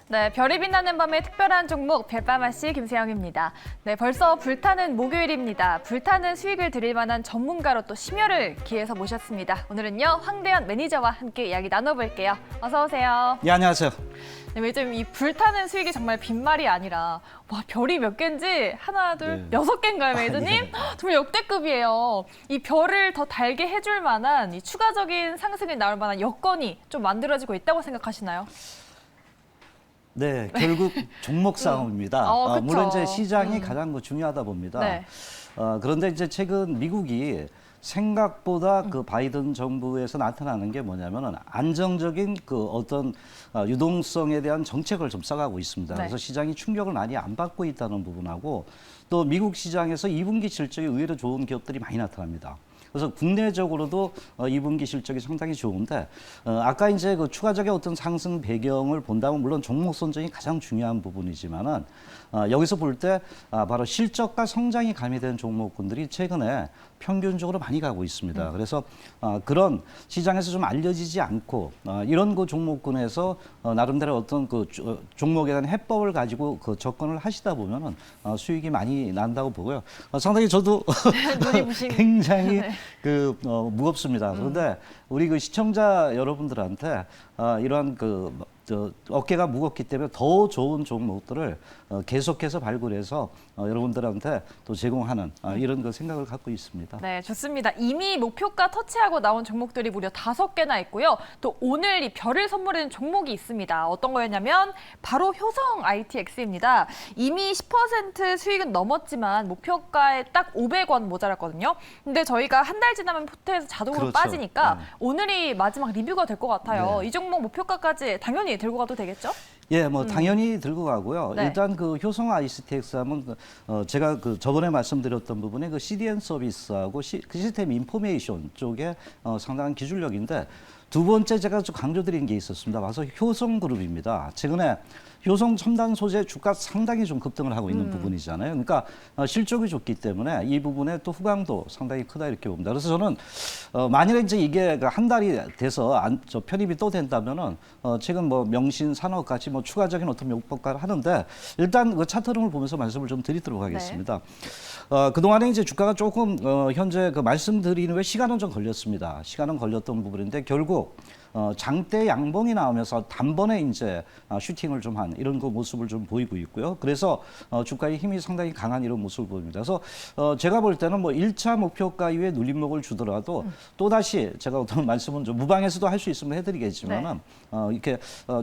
네, 별이 빛나는 밤의 특별한 종목 별밤아씨 김세영입니다. 네, 벌써 불타는 목요일입니다. 불타는 수익을 드릴 만한 전문가로 또 심혈을 기해서 모셨습니다. 오늘은요, 황대현 매니저와 함께 이야기 나눠볼게요. 어서 오세요. 네, 안녕하세요. 네, 요즘 이 불타는 수익이 정말 빈말이 아니라 와, 별이 몇 개인지 하나, 둘, 네. 6개인가요, 매니저님? 정말 역대급이에요. 이 별을 더 달게 해줄 만한 이 추가적인 상승이 나올 만한 여건이 좀 만들어지고 있다고 생각하시나요? 네, 결국 종목 싸움입니다. 그쵸. 물론 이제 시장이 가장 중요하다 봅니다. 네. 그런데 이제 최근 미국이 생각보다 그 바이든 정부에서 나타나는 게 뭐냐면은 안정적인 그 어떤 유동성에 대한 정책을 좀 써가고 있습니다. 네. 그래서 시장이 충격을 많이 안 받고 있다는 부분하고 또 미국 시장에서 2분기 실적이 의외로 좋은 기업들이 많이 나타납니다. 그래서 국내적으로도 2분기 실적이 상당히 좋은데 아까 이제 그 추가적인 어떤 상승 배경을 본다면 물론 종목 선정이 가장 중요한 부분이지만은 여기서 볼 때 바로 실적과 성장이 가미된 종목군들이 최근에 평균적으로 많이 가고 있습니다. 그래서 그런 시장에서 좀 알려지지 않고 이런 그 종목군에서 나름대로 어떤 그 종목에 대한 해법을 가지고 그 접근을 하시다 보면은 수익이 많이 난다고 보고요. 상당히 저도 눈이 부신. 굉장히 네. 무겁습니다. 그런데 우리 그 시청자 여러분들한테 이러한 어깨가 무겁기 때문에 더 좋은 종목들을 계속해서 발굴해서 여러분들한테 또 제공하는 이런 그 생각을 갖고 있습니다. 네, 좋습니다. 이미 목표가 터치하고 나온 종목들이 무려 5개나 있고요. 또 오늘 이 별을 선물하는 종목이 있습니다. 어떤 거였냐면 바로 효성 ITX입니다. 이미 10% 수익은 넘었지만 목표가에 딱 500원 모자랐거든요. 근데 저희가 한 달 지나면 포트에서 자동으로 그렇죠. 빠지니까 네. 오늘이 마지막 리뷰가 될 것 같아요. 네. 이 종목 목표가까지 당연히 들고 가도 되겠죠? 예, 뭐 당연히 들고 가고요. 네. 일단 그 효성 ICTX 하면 제가 그 저번에 말씀드렸던 부분에 그 CDN 서비스하고 그 시스템 인포메이션 쪽에 상당한 기술력인데 두 번째 제가 좀 강조드린 게 있었습니다. 바로 효성그룹입니다. 최근에 효성 첨단 소재 주가 상당히 좀 급등을 하고 있는 부분이잖아요. 그러니까 실적이 좋기 때문에 이 부분에 또 후광도 상당히 크다 이렇게 봅니다. 그래서 저는 만일에 이제 이게 한 달이 돼서 편입이 또 된다면은 최근 뭐 명신 산업 같이 뭐 추가적인 어떤 명목가를 하는데 일단 그 차트 흐름을 보면서 말씀을 좀 드리도록 하겠습니다. 그동안에 이제 주가가 조금 현재 그 말씀드리는 왜 시간은 좀 걸렸습니다. 시간은 걸렸던 부분인데 결국 장대 양봉이 나오면서 단번에 이제 슈팅을 좀 한 이런 그 모습을 좀 보이고 있고요. 그래서 주가의 힘이 상당히 강한 이런 모습을 보입니다. 그래서 제가 볼 때는 뭐 1차 목표가 이후에 눌림목을 주더라도 또다시 제가 어떤 말씀은 좀 무방에서도 할 수 있으면 해드리겠지만은 이렇게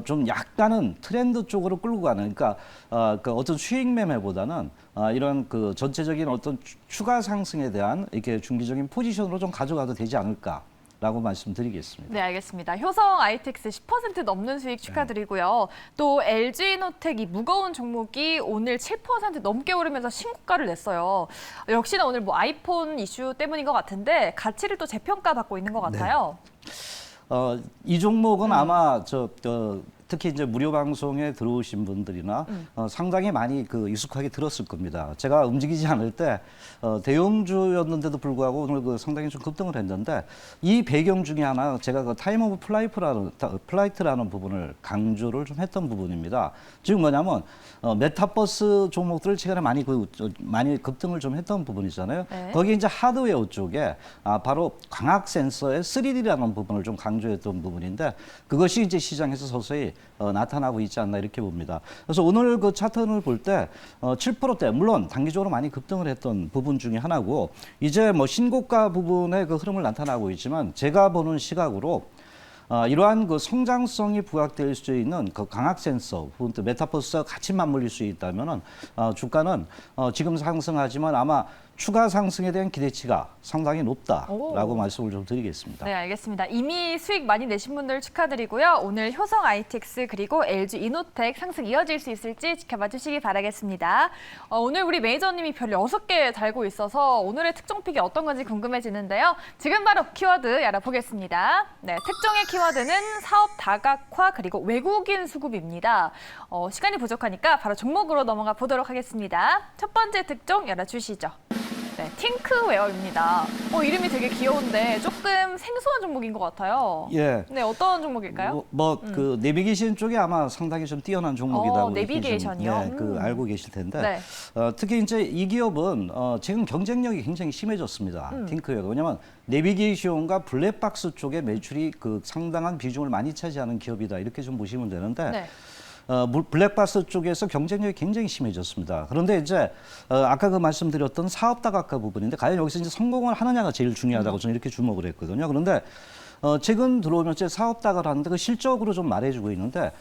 좀 약간은 트렌드 쪽으로 끌고 가는 그러니까 그 어떤 수익 매매보다는 이런 그 전체적인 어떤 추가 상승에 대한 이렇게 중기적인 포지션으로 좀 가져가도 되지 않을까. 라고 말씀드리겠습니다. 네, 알겠습니다. 효성 ITX 10% 넘는 수익 축하드리고요. 또 LG이노텍 이 무거운 종목이 오늘 7% 넘게 오르면서 신고가를 냈어요. 역시나 오늘 뭐 아이폰 이슈 때문인 것 같은데 가치를 또 재평가 받고 있는 것 같아요. 이 종목은 아마 특히 이제 무료 방송에 들어오신 분들이나 상당히 많이 그 익숙하게 들었을 겁니다. 제가 움직이지 않을 때 대형주였는데도 불구하고 오늘 그 상당히 좀 급등을 했는데 이 배경 중에 하나 제가 그 타임 오브 플라이트라는 부분을 강조를 좀 했던 부분입니다. 지금 뭐냐면 메타버스 종목들을 최근에 많이 급등을 좀 했던 부분이잖아요. 네. 거기 이제 하드웨어 쪽에 바로 광학 센서의 3D라는 부분을 좀 강조했던 부분인데 그것이 이제 시장에서 서서히 나타나고 있지 않나 이렇게 봅니다. 그래서 오늘 그 차트를 볼 때 7%대 물론 단기적으로 많이 급등을 했던 부분 중에 하나고 이제 뭐 신고가 부분의 그 흐름을 나타나고 있지만 제가 보는 시각으로 이러한 그 성장성이 부각될 수 있는 그 광학 센서 부분 또 메타버스와 같이 맞물릴 수 있다면은 주가는 지금 상승하지만 아마 추가 상승에 대한 기대치가 상당히 높다라고 말씀을 좀 드리겠습니다. 네, 알겠습니다. 이미 수익 많이 내신 분들 축하드리고요. 오늘 효성 ITX 그리고 LG이노텍 상승 이어질 수 있을지 지켜봐 주시기 바라겠습니다. 오늘 우리 매니저님이 별 6개 달고 있어서 오늘의 특종픽이 어떤 건지 궁금해지는데요. 지금 바로 키워드 알아보겠습니다. 네, 특종의 키워드는 사업 다각화 그리고 외국인 수급입니다. 시간이 부족하니까 바로 종목으로 넘어가 보도록 하겠습니다. 첫 번째 특종 열어주시죠. 네, 팅크웨어입니다. 이름이 되게 귀여운데 조금 생소한 종목인 것 같아요. 예. 네, 어떤 종목일까요? 그 내비게이션 쪽에 아마 상당히 좀 뛰어난 종목이라고 이렇게 내비게이션이요? 좀, 알고 계실 텐데 네. 특히 이제 이 기업은 지금 경쟁력이 굉장히 심해졌습니다. 팅크웨어가. 왜냐하면 내비게이션과 블랙박스 쪽에 매출이 그 상당한 비중을 많이 차지하는 기업이다 이렇게 좀 보시면 되는데. 네. 블랙박스 쪽에서 경쟁력이 굉장히 심해졌습니다. 그런데 이제 아까 그 말씀드렸던 사업 다각화 부분인데 과연 여기서 이제 성공을 하느냐가 제일 중요하다고 저는 이렇게 주목을 했거든요. 그런데 최근 들어오면서 사업 다각화를 하는데 그 실적으로 좀 말해주고 있는데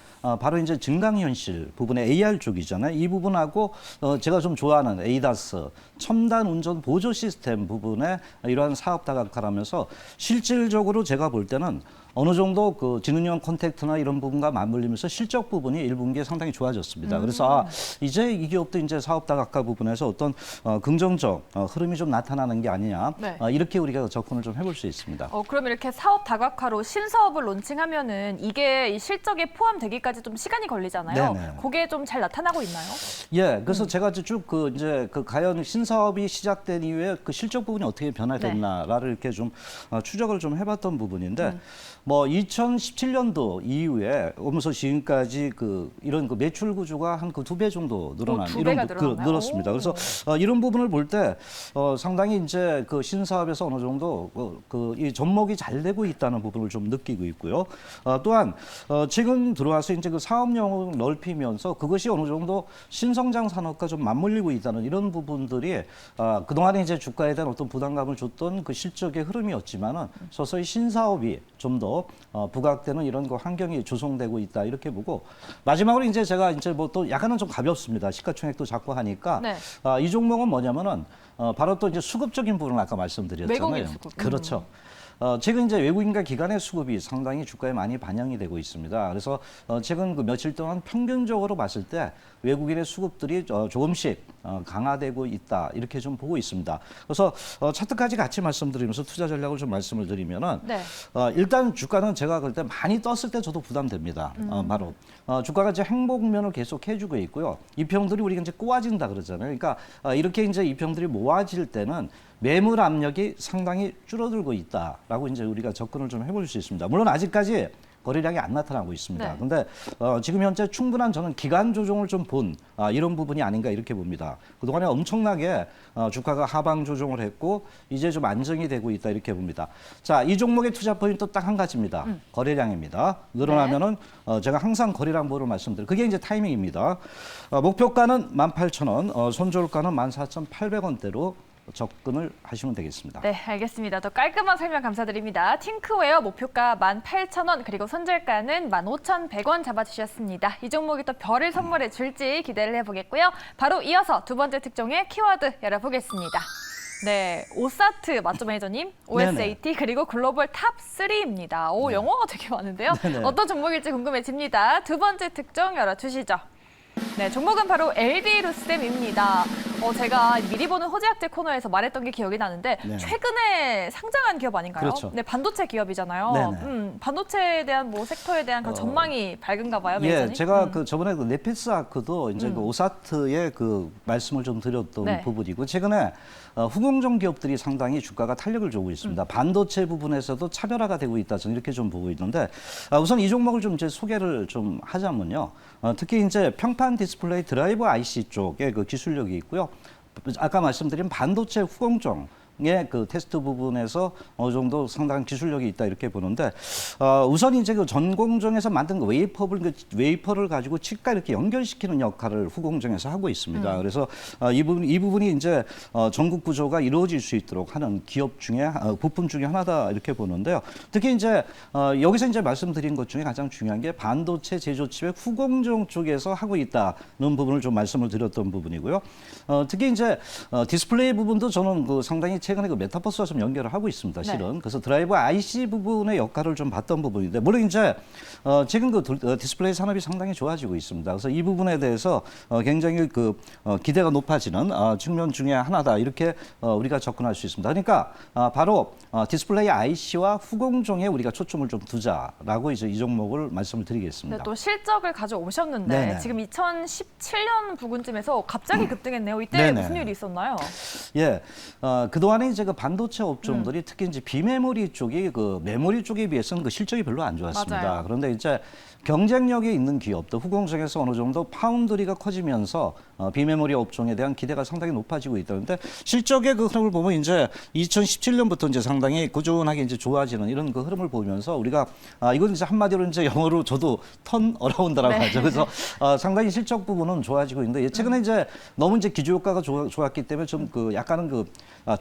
바로 이제 증강현실 부분의 AR 쪽이잖아요. 이 부분하고 제가 좀 좋아하는 ADAS 첨단 운전 보조 시스템 부분에 이러한 사업 다각화를 하면서 실질적으로 제가 볼 때는 어느 정도 그 지능형 콘택트나 이런 부분과 맞물리면서 실적 부분이 1분기에 상당히 좋아졌습니다. 그래서 이제 이 기업도 이제 사업 다각화 부분에서 어떤 긍정적 흐름이 좀 나타나는 게 아니냐 네. 이렇게 우리가 접근을 좀 해볼 수 있습니다. 그럼 이렇게 사업 다각화로 신사업을 론칭하면은 이게 이 실적에 포함되기까지 좀 시간이 걸리잖아요. 네네. 그게 좀 잘 나타나고 있나요? 예, 그래서 제가 쭉 그 과연 신사업이 시작된 이후에 그 실적 부분이 어떻게 변화됐나를 이렇게 좀 추적을 좀 해봤던 부분인데 뭐 2017년도 이후에 오면서 지금까지 이런 매출 구조가 한 그 2배 정도 늘어난 두 배가 늘어났나요? 늘었습니다. 그래서 이런 부분을 볼 때 상당히 이제 그 신사업에서 어느 정도 이 접목이 잘 되고 있다는 부분을 좀 느끼고 있고요. 또한 지금 들어와서 이제 그 사업 영역을 넓히면서 그것이 어느 정도 신성장 산업과 좀 맞물리고 있다는 이런 부분들이 그동안에 이제 주가에 대한 어떤 부담감을 줬던 그 실적의 흐름이었지만은 서서히 신사업이 좀 더 부각되는 이런 그 환경이 조성되고 있다 이렇게 보고 마지막으로 이제 제가 이제 뭐 또 약간은 좀 가볍습니다. 시가총액도 작고 하니까 네. 이 종목은 뭐냐면은 바로 또 이제 수급적인 부분을 아까 말씀드렸잖아요. 외국인 수급. 그렇죠. 최근 이제 외국인과 기관의 수급이 상당히 주가에 많이 반영이 되고 있습니다. 그래서 최근 그 며칠 동안 평균적으로 봤을 때 외국인의 수급들이 조금씩 강화되고 있다 이렇게 좀 보고 있습니다. 그래서 차트까지 같이 말씀드리면서 투자 전략을 좀 말씀을 드리면은 네. 일단 주가는 제가 그럴 때 많이 떴을 때 저도 부담됩니다. 바로 주가가 이제 행복면을 계속 해주고 있고요. 이평들이 우리가 이제 꼬아진다 그러잖아요. 그러니까 이렇게 이제 이평들이 모아질 때는 매물 압력이 상당히 줄어들고 있다라고 이제 우리가 접근을 좀 해볼 수 있습니다. 물론 아직까지 거래량이 안 나타나고 있습니다. 네. 그런데 지금 현재 충분한 저는 기간 조정을 좀 본 이런 부분이 아닌가 이렇게 봅니다. 그동안에 엄청나게 주가가 하방 조정을 했고 이제 좀 안정이 되고 있다 이렇게 봅니다. 자, 이 종목의 투자 포인트 딱 한 가지입니다. 거래량입니다. 늘어나면은 제가 항상 거래량 보를 말씀드려요. 그게 이제 타이밍입니다. 목표가는 18,000원, 손절가는 14,800원대로 접근을 하시면 되겠습니다. 네, 알겠습니다. 더 깔끔한 설명 감사드립니다. 팅크웨어 목표가 18,000원 그리고 손절가는 15,100원 잡아주셨습니다. 이 종목이 또 별을 선물해 줄지 기대를 해보겠고요. 바로 이어서 두 번째 특종의 키워드 열어보겠습니다. 네, 오사트 맞죠, 매니저님? OSAT 그리고 글로벌 탑 3입니다. 오, 영어가 되게 많은데요. 네네. 어떤 종목일지 궁금해집니다. 두 번째 특종 열어주시죠. 네, 종목은 바로 LB루셈입니다. 제가 미리 보는 호재학제 코너에서 말했던 게 기억이 나는데 네네. 최근에 상장한 기업 아닌가요? 그렇죠. 네, 반도체 기업이잖아요. 네네. 반도체에 대한 뭐 섹터에 대한 그런 전망이 밝은가 봐요, 예, 매니저님? 제가 그 저번에 그 네피스 아크도 이제 그 오사트의 그 말씀을 좀 드렸던 네. 부분이고 최근에 후공정 기업들이 상당히 주가가 탄력을 주고 있습니다. 반도체 부분에서도 차별화가 되고 있다 저는 이렇게 좀 보고 있는데 우선 이 종목을 좀 이제 소개를 좀 하자면요. 특히 이제 평판 디스플레이 드라이버 IC 쪽에 그 기술력이 있고요. 아까 말씀드린 반도체 후공정 그 테스트 부분에서 어느 정도 상당한 기술력이 있다 이렇게 보는데 우선 이제 그 전공정에서 만든 그 웨이퍼를 가지고 칩과 이렇게 연결시키는 역할을 후공정에서 하고 있습니다. 그래서 이 부분이 이제 전국 구조가 이루어질 수 있도록 하는 기업 중에 부품 중에 하나다 이렇게 보는데요. 특히 이제 여기서 이제 말씀드린 것 중에 가장 중요한 게 반도체 제조칩의 후공정 쪽에서 하고 있다는 부분을 좀 말씀을 드렸던 부분이고요. 특히 이제 디스플레이 부분도 저는 그 상당히 최근에 그 메타버스와 좀 연결을 하고 있습니다. 실은. 네. 그래서 드라이브 IC 부분의 역할을 좀 봤던 부분인데 물론 이제 지금 그 디스플레이 산업이 상당히 좋아지고 있습니다. 그래서 이 부분에 대해서 굉장히 기대가 높아지는 측면 중에 하나다 이렇게 우리가 접근할 수 있습니다. 그러니까 바로 디스플레이 IC와 후공정에 우리가 초점을 좀 두자라고 이제 이 종목을 말씀을 드리겠습니다. 네, 또 실적을 가져오셨는데 네네. 지금 2017년 부근쯤에서 갑자기 급등했네요. 이때 네네. 무슨 일이 있었나요? 예, 그동안에 이제 그 반도체 업종들이 특히 이제 비메모리 쪽이 그 메모리 쪽에 비해서는 그 실적이 별로 안 좋았습니다. 맞아요. 그런데 이제 경쟁력이 있는 기업도 후공정에서 어느 정도 파운드리가 커지면서 비메모리 업종에 대한 기대가 상당히 높아지고 있다는데 실적의 그 흐름을 보면 이제 2017년부터 이제 상당히 꾸준하게 이제 좋아지는 이런 그 흐름을 보면서 우리가 이건 이제 한마디로 이제 영어로 저도 턴 어라운드라고 네. 하죠. 그래서 상당히 실적 부분은 좋아지고 있는데 최근에 이제 너무 이제 기저효과가 좋았기 때문에 좀 그 약간은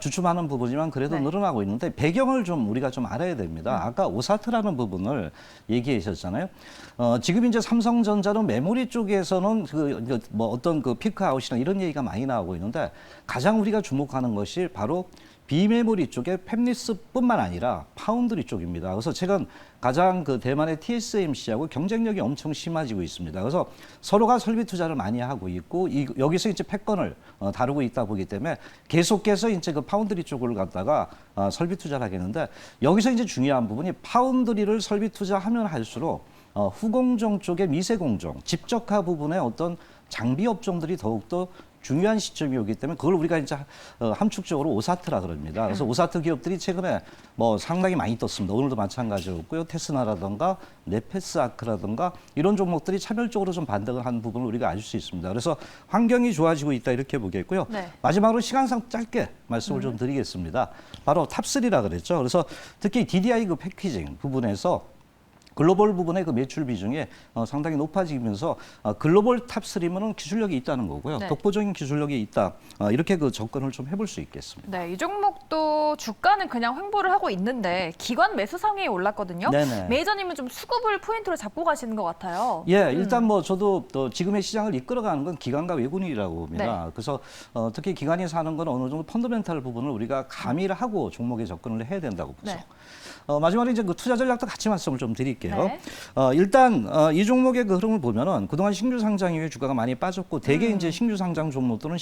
주춤하는 부분이지만 그래도 네. 늘어나고 있는데 배경을 좀 우리가 좀 알아야 됩니다. 아까 오사트라는 부분을 얘기하셨잖아요. 지금 이제 삼성전자는 메모리 쪽에서는 뭐 어떤 그 피크 아웃이나 이런 얘기가 많이 나오고 있는데 가장 우리가 주목하는 것이 바로 비메모리 쪽의 팹리스뿐만 아니라 파운드리 쪽입니다. 그래서 최근 가장 그 대만의 TSMC하고 경쟁력이 엄청 심해지고 있습니다. 그래서 서로가 설비 투자를 많이 하고 있고 여기서 이제 패권을 다루고 있다 보기 때문에 계속해서 이제 그 파운드리 쪽을 갖다가 설비 투자를 하겠는데 여기서 이제 중요한 부분이 파운드리를 설비 투자하면 할수록 후공정 쪽의 미세공정, 집적화 부분의 어떤 장비 업종들이 더욱더 중요한 시점이 오기 때문에 그걸 우리가 이제 함축적으로 오사트라 그럽니다. 그래서 오사트 기업들이 최근에 뭐 상당히 많이 떴습니다. 오늘도 마찬가지였고요. 테스나라든가 네페스아크라든가 이런 종목들이 차별적으로 좀 반등을 한 부분을 우리가 알 수 있습니다. 그래서 환경이 좋아지고 있다 이렇게 보겠고요. 네. 마지막으로 시간상 짧게 말씀을 좀 드리겠습니다. 바로 탑3라 그랬죠. 그래서 특히 DDI 그 패키징 부분에서 글로벌 부분의 그 매출 비중이 상당히 높아지면서 글로벌 탑3면은 기술력이 있다는 거고요. 네. 독보적인 기술력이 있다. 이렇게 그 접근을 좀 해볼 수 있겠습니다. 네, 이 종목도 주가는 그냥 횡보를 하고 있는데 기관 매수상에 올랐거든요. 네네. 메이저님은 좀 수급을 포인트로 잡고 가시는 것 같아요. 예, 일단 뭐 저도 또 지금의 시장을 이끌어가는 건 기관과 외국인이라고 봅니다. 네. 그래서 특히 기관이 사는 건 어느 정도 펀더멘탈 부분을 우리가 가미를 하고 종목에 접근을 해야 된다고 보죠. 네. 마지막으로 이제 그 투자 전략도 같이 말씀을 좀 드릴게요. 네. 일단 이 종목의 그 흐름을 보면은 그동안 신규 상장 이후에 주가가 많이 빠졌고 대개 이제 신규 상장 종목들은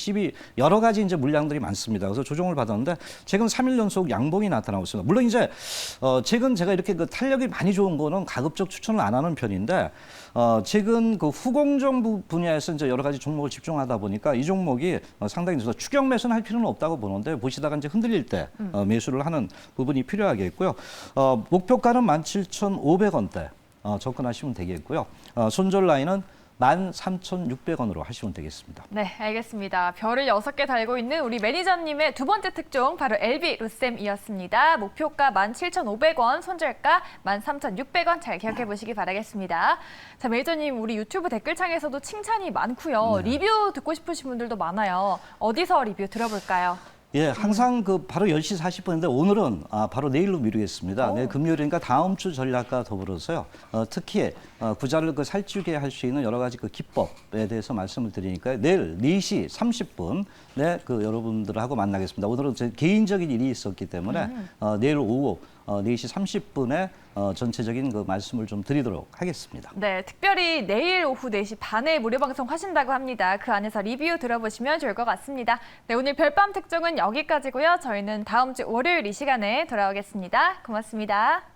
여러 가지 이제 물량들이 많습니다. 그래서 조정을 받았는데 최근 3일 연속 양봉이 나타나고 있습니다. 물론 이제 최근 제가 이렇게 그 탄력이 많이 좋은 거는 가급적 추천을 안 하는 편인데 최근 그 후공정 분야에서 이제 여러 가지 종목을 집중하다 보니까 이 종목이 상당히 추격 매수는 할 필요는 없다고 보는데 보시다가 이제 흔들릴 때 매수를 하는 부분이 필요하겠고요. 목표가는 17,500원대 접근하시면 되겠고요. 손절 라인은 13,600원으로 하시면 되겠습니다. 네, 알겠습니다. 별을 6개 달고 있는 우리 매니저님의 두 번째 특종 바로 LB 루셈이었습니다. 목표가 17,500원, 손절가 13,600원 잘 기억해 보시기 바라겠습니다. 자, 매니저님 우리 유튜브 댓글창에서도 칭찬이 많고요. 네. 리뷰 듣고 싶으신 분들도 많아요. 어디서 리뷰 들어볼까요? 예, 항상 바로 10시 40분인데 오늘은 바로 내일로 미루겠습니다. 내일 금요일이니까 다음 주 전략과 더불어서요. 특히 구자를 살찌게 할 수 있는 여러 가지 그 기법에 대해서 말씀을 드리니까요. 내일 4시 30분에 여러분들하고 만나겠습니다. 오늘은 제 개인적인 일이 있었기 때문에 내일 오후 4시 30분에 전체적인 그 말씀을 좀 드리도록 하겠습니다. 네, 특별히 내일 오후 4시 반에 무료 방송 하신다고 합니다. 그 안에서 리뷰 들어보시면 좋을 것 같습니다. 네, 오늘 별밤 특종은 여기까지고요. 저희는 다음 주 월요일 이 시간에 돌아오겠습니다. 고맙습니다.